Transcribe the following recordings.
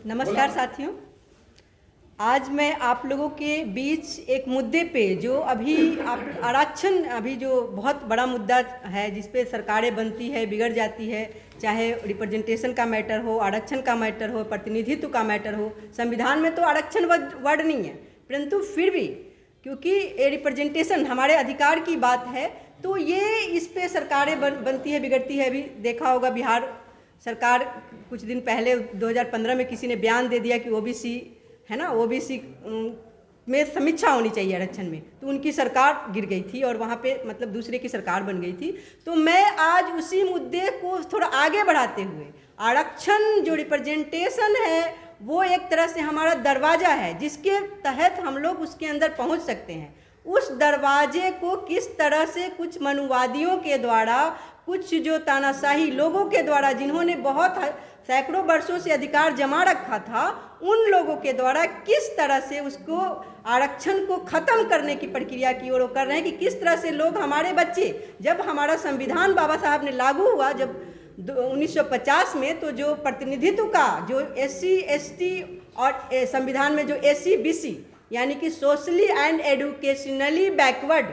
नमस्कार साथियों, आज मैं आप लोगों के बीच एक मुद्दे पे जो अभी आरक्षण अभी जो बहुत बड़ा मुद्दा है जिस पे सरकारें बनती है, बिगड़ जाती है, चाहे रिप्रेजेंटेशन का मैटर हो, आरक्षण का मैटर हो, प्रतिनिधित्व का मैटर हो। संविधान में तो आरक्षण वर्ड नहीं है, परंतु फिर भी क्योंकि ये रिप्रेजेंटेशन हमारे अधिकार की बात है तो ये इस पे सरकारें बनती है, बिगड़ती है। अभी देखा होगा बिहार सरकार कुछ दिन पहले 2015 में किसी ने बयान दे दिया कि ओबीसी है ना, ओबीसी में समीक्षा होनी चाहिए आरक्षण में, तो उनकी सरकार गिर गई थी और वहाँ पे मतलब दूसरे की सरकार बन गई थी। तो मैं आज उसी मुद्दे को थोड़ा आगे बढ़ाते हुए, आरक्षण जो रिप्रेजेंटेशन है वो एक तरह से हमारा दरवाज़ा है जिसके तहत हम लोग उसके अंदर पहुँच सकते हैं। उस दरवाजे को किस तरह से कुछ मनुवादियों के द्वारा, कुछ जो तानाशाही लोगों के द्वारा जिन्होंने बहुत सैकड़ों वर्षों से अधिकार जमा रखा था, उन लोगों के द्वारा किस तरह से उसको आरक्षण को ख़त्म करने की प्रक्रिया की ओर कर रहे हैं कि किस तरह से लोग, हमारे बच्चे, जब हमारा संविधान बाबा साहब ने लागू हुआ जब 1950 में, तो जो प्रतिनिधित्व का जो SC ST और संविधान में जो SC BC यानी कि सोशली एंड एडुकेशनली बैकवर्ड,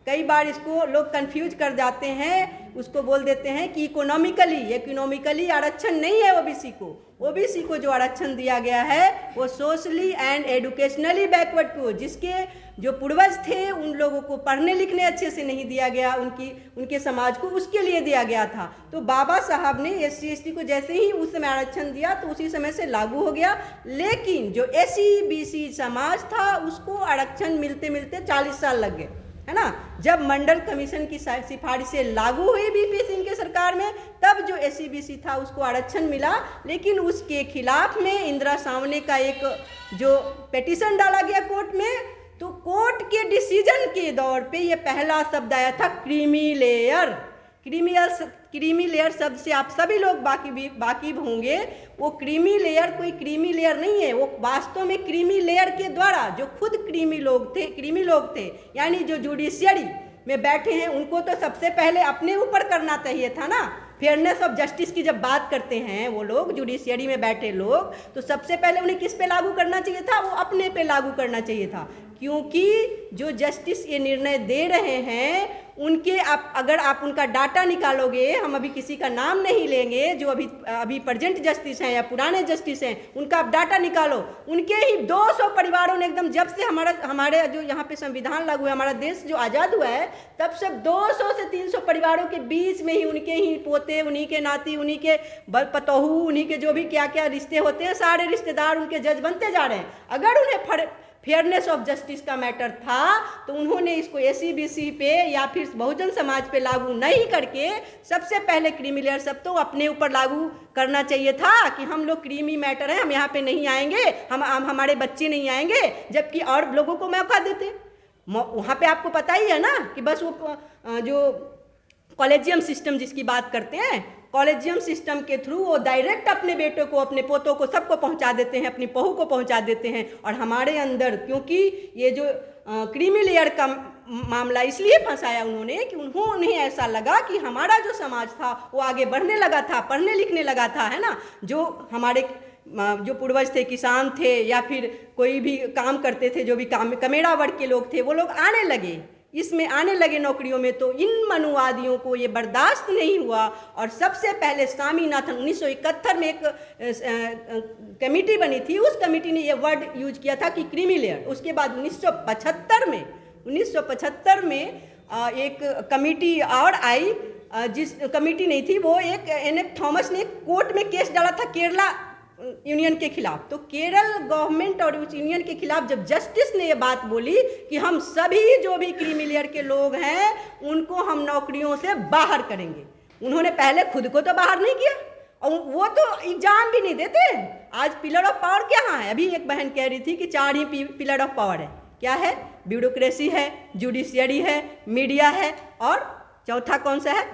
कई बार इसको लोग कंफ्यूज कर जाते हैं, उसको बोल देते हैं कि इकोनॉमिकली आरक्षण नहीं है ओबीसी को जो आरक्षण दिया गया है वो सोशली एंड एडुकेशनली बैकवर्ड को, जिसके जो पूर्वज थे उन लोगों को पढ़ने लिखने अच्छे से नहीं दिया गया, उनके समाज को, उसके लिए दिया गया था। तो बाबा साहब ने SC ST को जैसे ही उस समय आरक्षण दिया तो उसी समय से लागू हो गया। लेकिन जो SC BC समाज था उसको आरक्षण मिलते मिलते 40 साल लग गए, है ना। जब मंडल कमीशन की सिफारिश से लागू हुई VP सिंह के सरकार में, तब जो SC BC था उसको आरक्षण मिला। लेकिन उसके खिलाफ में इंदिरा सावने का एक जो पिटीशन डाला गया कोर्ट में, तो कोर्ट के डिसीजन के दौर पे ये पहला शब्द आया था क्रीमी लेयर शब्द से आप सभी लोग वाकिफ होंगे। वो क्रीमी लेयर कोई क्रीमी लेयर नहीं है, वो वास्तव में क्रीमी लेयर के द्वारा जो खुद क्रीमी लोग थे यानी जो जुडिशियरी में बैठे हैं, उनको तो सबसे पहले अपने ऊपर करना चाहिए था ना। फेयरनेस ऑफ जस्टिस की जब बात करते हैं वो लोग, जुडिशियरी में बैठे लोग, तो सबसे पहले उन्हें किस पे लागू करना चाहिए था? वो अपने पे लागू करना चाहिए था, क्योंकि जो जस्टिस ये निर्णय दे रहे हैं उनके अगर आप उनका डाटा निकालोगे, हम अभी किसी का नाम नहीं लेंगे, जो अभी प्रेजेंट जस्टिस हैं या पुराने जस्टिस हैं, उनका आप डाटा निकालो, उनके ही 200 परिवारों ने एकदम जब से हमारे जो यहाँ पे संविधान लागू है, हमारा देश जो आज़ाद हुआ है, तब से 200 से 300 परिवारों के बीच में ही उनके ही पोते, उन्हीं के नाती, उन्हीं के पतोहू, उन्हीं के जो भी क्या क्या रिश्ते होते हैं, सारे रिश्तेदार उनके जज बनते जा रहे हैं। अगर उन्हें फेयरनेस ऑफ जस्टिस का मैटर था तो उन्होंने इसको SC BC पे या फिर बहुजन समाज पे लागू नहीं करके सबसे पहले क्रीमी लेयर सब तो अपने ऊपर लागू करना चाहिए था कि हम लोग क्रीमी मैटर हैं, हम यहाँ पे नहीं आएंगे, हमारे बच्चे नहीं आएंगे, जबकि और लोगों को मौका देते। वहाँ पे आपको पता ही है ना कि बस वो जो कॉलेजियम सिस्टम जिसकी बात करते हैं, कॉलेजियम सिस्टम के थ्रू वो डायरेक्ट अपने बेटों को, अपने पोतों को, सबको पहुंचा देते हैं, अपनी बहू को पहुंचा देते हैं। और हमारे अंदर क्योंकि ये जो क्रीमी लेयर का मामला इसलिए फंसाया उन्होंने कि उन्हें ऐसा लगा कि हमारा जो समाज था वो आगे बढ़ने लगा था, पढ़ने लिखने लगा था, है ना। जो हमारे जो पूर्वज थे, किसान थे या फिर कोई भी काम करते थे, जो भी कमेड़ा वर्ग के लोग थे, वो लोग इसमें आने लगे नौकरियों में। तो इन मनुवादियों को ये बर्दाश्त नहीं हुआ और सबसे पहले स्वामीनाथन 1971 में एक कमेटी बनी थी, उस कमेटी ने ये वर्ड यूज किया था कि क्रीमी लेयर। उसके बाद 1975 में एक कमेटी और आई, जिस कमेटी नहीं थी वो एक NF थॉमस ने कोर्ट में केस डाला था केरला यूनियन के खिलाफ। तो केरल गवर्नमेंट और उस यूनियन के खिलाफ जब जस्टिस ने ये बात बोली कि हम सभी जो भी क्रीमी लेयर के लोग हैं उनको हम नौकरियों से बाहर करेंगे, उन्होंने पहले खुद को तो बाहर नहीं किया और वो तो एग्जाम भी नहीं देते। आज पिलर ऑफ पावर क्या है? अभी एक बहन कह रही थी कि 4 ही पिलर ऑफ पावर है। क्या है? ब्यूरोक्रेसी है, जुडिशियरी है, मीडिया है और चौथा कौन सा है?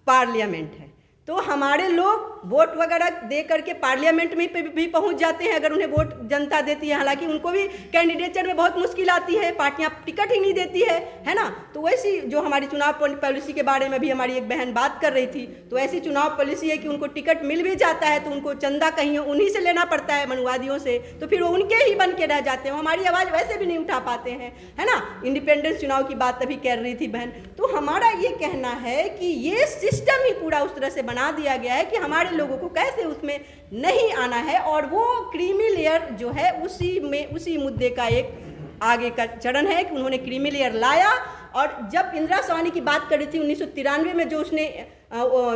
पार्लियामेंट है। तो हमारे लोग वोट वगैरह दे करके पार्लियामेंट में पे भी पहुंच जाते हैं अगर उन्हें वोट जनता देती है। हालांकि उनको भी कैंडिडेचर में बहुत मुश्किल आती है, पार्टियां टिकट ही नहीं देती है ना। तो वैसी जो हमारी चुनाव पॉलिसी के बारे में भी हमारी एक बहन बात कर रही थी, तो ऐसी चुनाव पॉलिसी है कि उनको टिकट मिल भी जाता है तो उनको चंदा कहीं उन्हीं से लेना पड़ता है, मनुवादियों से, तो फिर वो उनके ही बन के रह जाते हैं, हमारी आवाज़ वैसे भी नहीं उठा पाते हैं, है ना। इंडिपेंडेंस चुनाव की बात अभी कर रही थी बहन। तो हमारा ये कहना है कि ये सिस्टम ही पूरा उस तरह से बना दिया गया है कि हमारे लोगों को कैसे उसमें नहीं आना है, और वो क्रीमी लेयर जो है उसी मुद्दे का एक आगे का चरण है कि उन्होंने क्रीमी लेयर लाया। और जब इंदिरा साहनी की बात कर रही थी 1993 में, जो उसने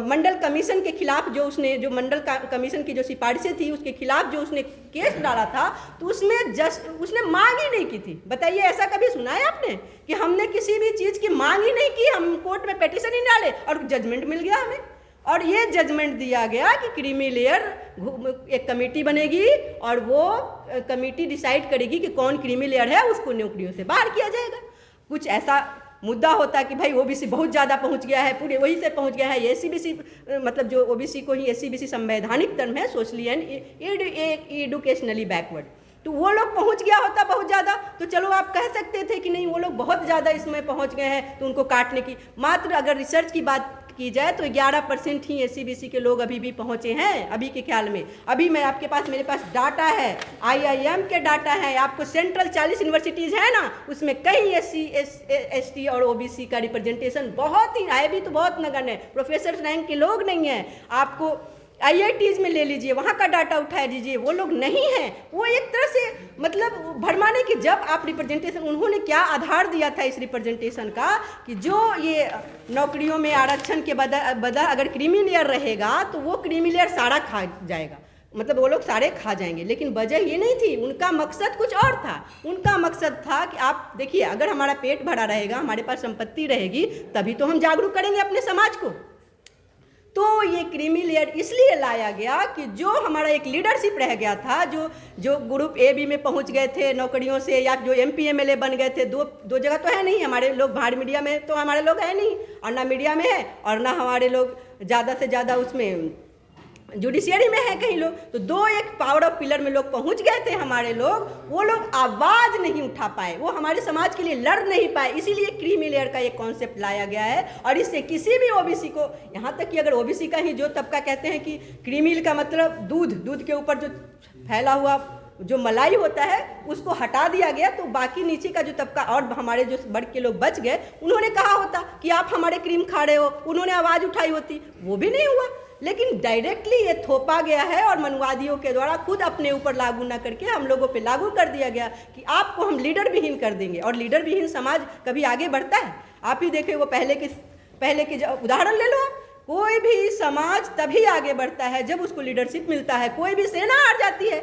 मंडल कमीशन के खिलाफ जो मंडल कमीशन की जो सिफारिशें थी उसके खिलाफ जो उसने केस डाला था, तो उसने मांग ही नहीं की थी। बताइए, ऐसा कभी सुना है आपने कि हमने किसी भी चीज़ की मांग ही नहीं की, हम कोर्ट में पिटीशन ही डाले और जजमेंट मिल गया हमें। और ये जजमेंट दिया गया कि क्रीमी लेयर एक कमेटी बनेगी और वो कमेटी डिसाइड करेगी कि कौन क्रीमी लेयर है, उसको नौकरियों से बाहर किया जाएगा। कुछ ऐसा मुद्दा होता कि भाई ओबीसी बहुत ज़्यादा पहुंच गया है, पूरे वही से पहुंच गया है, एससीबीसी मतलब जो ओबीसी को ही एससीबीसी संवैधानिक टर्म है, सोशली एंड एडुकेशनली बैकवर्ड, तो वो लोग पहुंच गया होता बहुत ज़्यादा, तो चलो आप कह सकते थे कि नहीं वो लोग बहुत ज़्यादा इसमें पहुंच गए हैं तो उनको काटने की। मात्र अगर रिसर्च की बात की जाए तो 11% ही एससीबीसी के लोग अभी भी पहुंचे हैं अभी के ख्याल में। अभी मेरे पास डाटा है, IIM के डाटा है, आपको सेंट्रल 40 यूनिवर्सिटीज़ है ना, उसमें कई SC ST और OBC का रिप्रेजेंटेशन बहुत ही है भी, तो बहुत नगण्य है, प्रोफेसर रैंक के लोग नहीं हैं। आपको IITs में ले लीजिए, वहाँ का डाटा उठा दीजिए, वो लोग नहीं हैं। वो एक तरह से मतलब भरमाने की, जब आप रिप्रेजेंटेशन, उन्होंने क्या आधार दिया था इस रिप्रेजेंटेशन का कि जो ये नौकरियों में आरक्षण के बदल अगर क्रीमी लेयर रहेगा तो वो क्रीमी लेयर सारा खा जाएगा, मतलब वो लोग सारे खा जाएंगे। लेकिन वजह ये नहीं थी, उनका मकसद कुछ और था। उनका मकसद था कि आप देखिए, अगर हमारा पेट भरा रहेगा, हमारे पास संपत्ति रहेगी, तभी तो हम जागरूक करेंगे अपने समाज को। तो ये क्रीमी लेयर इसलिए लाया गया कि जो हमारा एक लीडरशिप रह गया था, जो ग्रुप AB में पहुंच गए थे नौकरियों से, या जो MP MLA बन गए थे, दो जगह तो है नहीं हमारे लोग, बाहर मीडिया में तो हमारे लोग है नहीं, और ना मीडिया में है, और ना हमारे लोग ज़्यादा से ज़्यादा उसमें जुडिशियरी में है कहीं लोग, तो दो एक पावर ऑफ पिलर में लोग पहुंच गए थे हमारे लोग, वो लोग आवाज़ नहीं उठा पाए, वो हमारे समाज के लिए लड़ नहीं पाए। इसीलिए क्रीमी लेयर का एक कॉन्सेप्ट लाया गया है, और इससे किसी भी OBC को, यहाँ तक कि अगर OBC का ही जो तबका कहते हैं कि क्रीमी का मतलब दूध के ऊपर जो फैला हुआ जो मलाई होता है उसको हटा दिया गया, तो बाकी नीचे का जो तबका और हमारे जो वर्ग के लोग बच गए, उन्होंने कहा होता कि आप हमारे क्रीम खा रहे हो, उन्होंने आवाज़ उठाई होती, वो भी नहीं हुआ। लेकिन डायरेक्टली ये थोपा गया है और मनवादियों के द्वारा खुद अपने ऊपर लागू ना करके हम लोगों पे लागू कर दिया गया कि आपको हम लीडर विहीन कर देंगे। और लीडर विहीन समाज कभी आगे बढ़ता है? आप ही देखे, वो पहले के उदाहरण ले लो आप, कोई भी समाज तभी आगे बढ़ता है जब उसको लीडरशिप मिलता है। कोई भी सेना हार जाती है,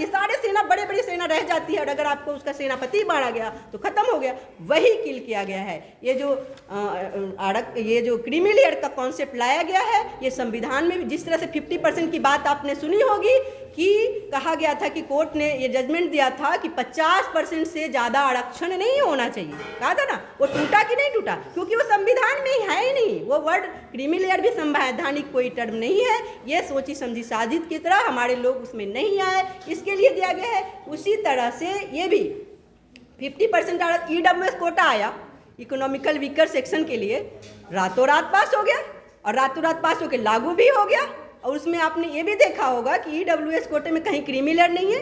सारे सेना बड़ी सेना रह जाती है, और अगर आपको उसका सेनापति मारा गया तो खत्म हो गया। वही किल किया गया है। ये जो क्रीमी लेयर का कॉन्सेप्ट लाया गया है, ये संविधान में भी जिस तरह से 50% की बात आपने सुनी होगी कि कहा गया था कि कोर्ट ने ये जजमेंट दिया था कि 50% से ज़्यादा आरक्षण नहीं होना चाहिए, कहा था ना। वो टूटा कि नहीं टूटा? क्योंकि वो संविधान में है ही नहीं। वो वर्ड क्रीमी लेयर भी संवैधानिक कोई टर्म नहीं है, ये सोची समझी साजिश की तरह हमारे लोग उसमें नहीं आए, इसके लिए दिया गया है। उसी तरह से ये भी 50% EWS कोटा आया इकोनॉमिकल वीकर सेक्शन के लिए, रातों रात पास हो गया, और रातों रात पास होकर लागू भी हो गया। और उसमें आपने ये भी देखा होगा कि EWS कोटे में कहीं क्रीमी लेयर नहीं है,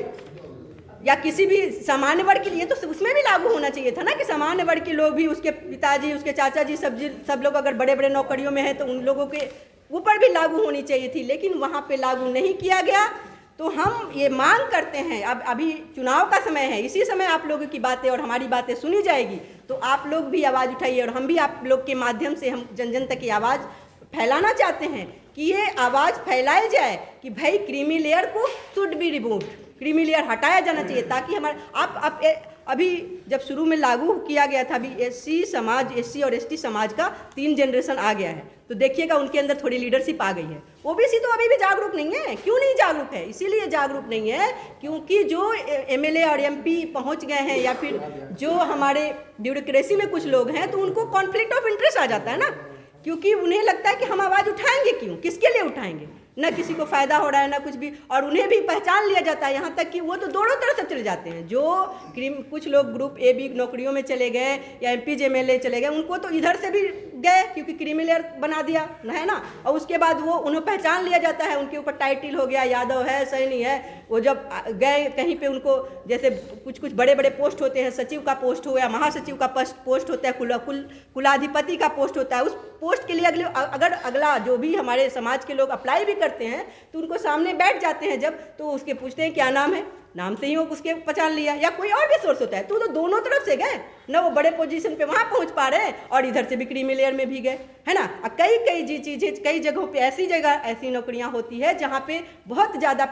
या किसी भी सामान्य वर्ग के लिए, तो उसमें भी लागू होना चाहिए था ना कि सामान्य वर्ग के लोग भी, उसके पिताजी, उसके चाचा जी, सब लोग अगर बड़े बड़े नौकरियों में हैं तो उन लोगों के ऊपर भी लागू होनी चाहिए थी, लेकिन वहाँ पे लागू नहीं किया गया। तो हम ये मांग करते हैं, अब अभी चुनाव का समय है, इसी समय आप लोगों की बातें और हमारी बातें सुनी जाएगी, तो आप लोग भी आवाज़ उठाइए, और हम भी आप लोग के माध्यम से हम जन जन तक की आवाज़ फैलाना चाहते हैं कि ये आवाज़ फैलाई जाए कि भाई क्रीमी लेयर को should be removed, creamy layer हटाया जाना चाहिए, ताकि हमारे अभी जब शुरू में लागू किया गया था, अभी SC और ST समाज का 3 जनरेशन आ गया है, तो देखिएगा उनके अंदर थोड़ी लीडरशिप आ गई है। OBC तो अभी भी जागरूक नहीं है। क्यों नहीं जागरूक है? इसीलिए जागरूक नहीं है क्योंकि जो MLA और MP पहुंच गए हैं, या फिर जो हमारे ब्यूरोक्रेसी में कुछ लोग हैं, तो उनको कॉन्फ्लिक्ट ऑफ इंटरेस्ट आ जाता है ना, क्योंकि उन्हें लगता है कि हम आवाज़ उठाएंगे क्यों, किसके लिए उठाएंगे। ना किसी को फ़ायदा हो रहा है ना कुछ भी, और उन्हें भी पहचान लिया जाता है, यहाँ तक कि वो तो दोनों तरफ से चले जाते हैं। जो कुछ लोग ग्रुप ए बी नौकरियों में चले गए या MP MLA चले गए, उनको तो इधर से भी गए क्योंकि क्रीमी लेयर बना दिया है ना, और उसके बाद वो उन्हें पहचान लिया जाता है, उनके ऊपर टाइटल हो गया यादव है, सैनी है। वो जब गए कहीं पे, उनको जैसे कुछ बड़े बड़े पोस्ट होते हैं, सचिव का पोस्ट हो या महासचिव का पोस्ट होता है, कुलाधिपति का पोस्ट होता है, उस पोस्ट के लिए अगर अगला जो भी हमारे समाज के लोग अप्लाई भी करते हैं तो उनको सामने बैठ जाते हैं जब, तो उसके पूछते हैं क्या नाम है, नाम से ही वो उसके पहचान लिया, या कोई और भी सोर्स होता है, तो दोनों तरफ से गए ना, वो बड़े पोजीशन पे वहाँ पहुँच पा रहे हैं और इधर से भी क्रीमी लेयर में भी गए, है ना। कई चीज़ें कई जगहों पे ऐसी नौकरियाँ होती है जहाँ पे बहुत ज़्यादा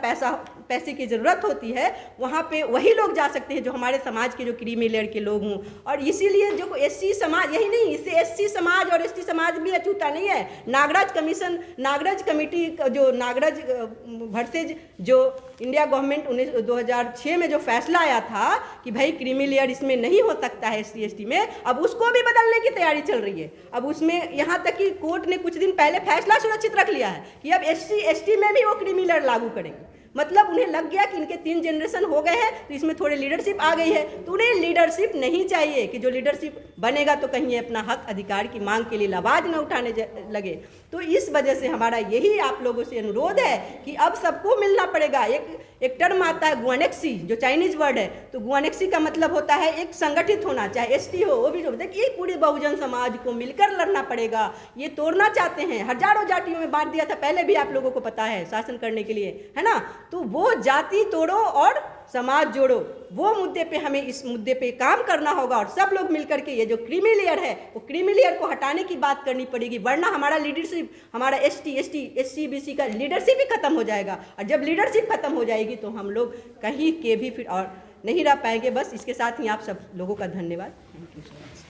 पैसे की ज़रूरत होती है, वहाँ पे वही लोग जा सकते हैं जो हमारे समाज के जो क्रीमी लेयर के लोग हों। और इसीलिए जो SC समाज, यही नहीं, इससे SC समाज और ST समाज भी अछूता नहीं है। नागराज कमेटी जो नागराज वर्सेज जो इंडिया गवर्नमेंट 2006 में जो फैसला आया था कि भाई क्रीमी लेयर इसमें नहीं हो सकता है SC ST में, अब उसको भी बदलने की तैयारी चल रही है। अब उसमें यहाँ तक कि कोर्ट ने कुछ दिन पहले फैसला सुरक्षित रख लिया है कि अब SC ST में भी वो क्रीमी लेयर लागू करेंगे। मतलब उन्हें लग गया कि इनके 3 जनरेशन हो गए हैं तो इसमें थोड़ी लीडरशिप आ गई है, तो उन्हें लीडरशिप नहीं चाहिए कि जो लीडरशिप बनेगा तो कहीं ये अपना हक अधिकार की मांग के लिए आवाज न उठाने लगे। तो इस वजह से हमारा यही आप लोगों से अनुरोध है कि अब सबको मिलना पड़ेगा। एक टर्म आता है गुआनेक्सी, जो चाइनीज वर्ड है, तो गुआनेक्सी का मतलब होता है एक संगठित होना, चाहे ST हो वो भी हो, देखिए पूरे बहुजन समाज को मिलकर लड़ना पड़ेगा। ये तोड़ना चाहते हैं, हजारों जातियों में बांट दिया था, पहले भी आप लोगों को पता है, शासन करने के लिए, है ना। तो वो जाति तोड़ो और समाज जोड़ो, वो मुद्दे पे हमें इस मुद्दे पे काम करना होगा और सब लोग मिलकर के ये जो क्रीमी लेयर है वो क्रीमी लेयर को हटाने की बात करनी पड़ेगी, वरना हमारा लीडरशिप, हमारा ST SC BC का लीडरशिप ही खत्म हो जाएगा। और जब लीडरशिप खत्म हो जाएगी तो हम लोग कहीं के भी फिर और नहीं रह पाएंगे। बस इसके साथ ही आप सब लोगों का धन्यवाद। Thank you so much.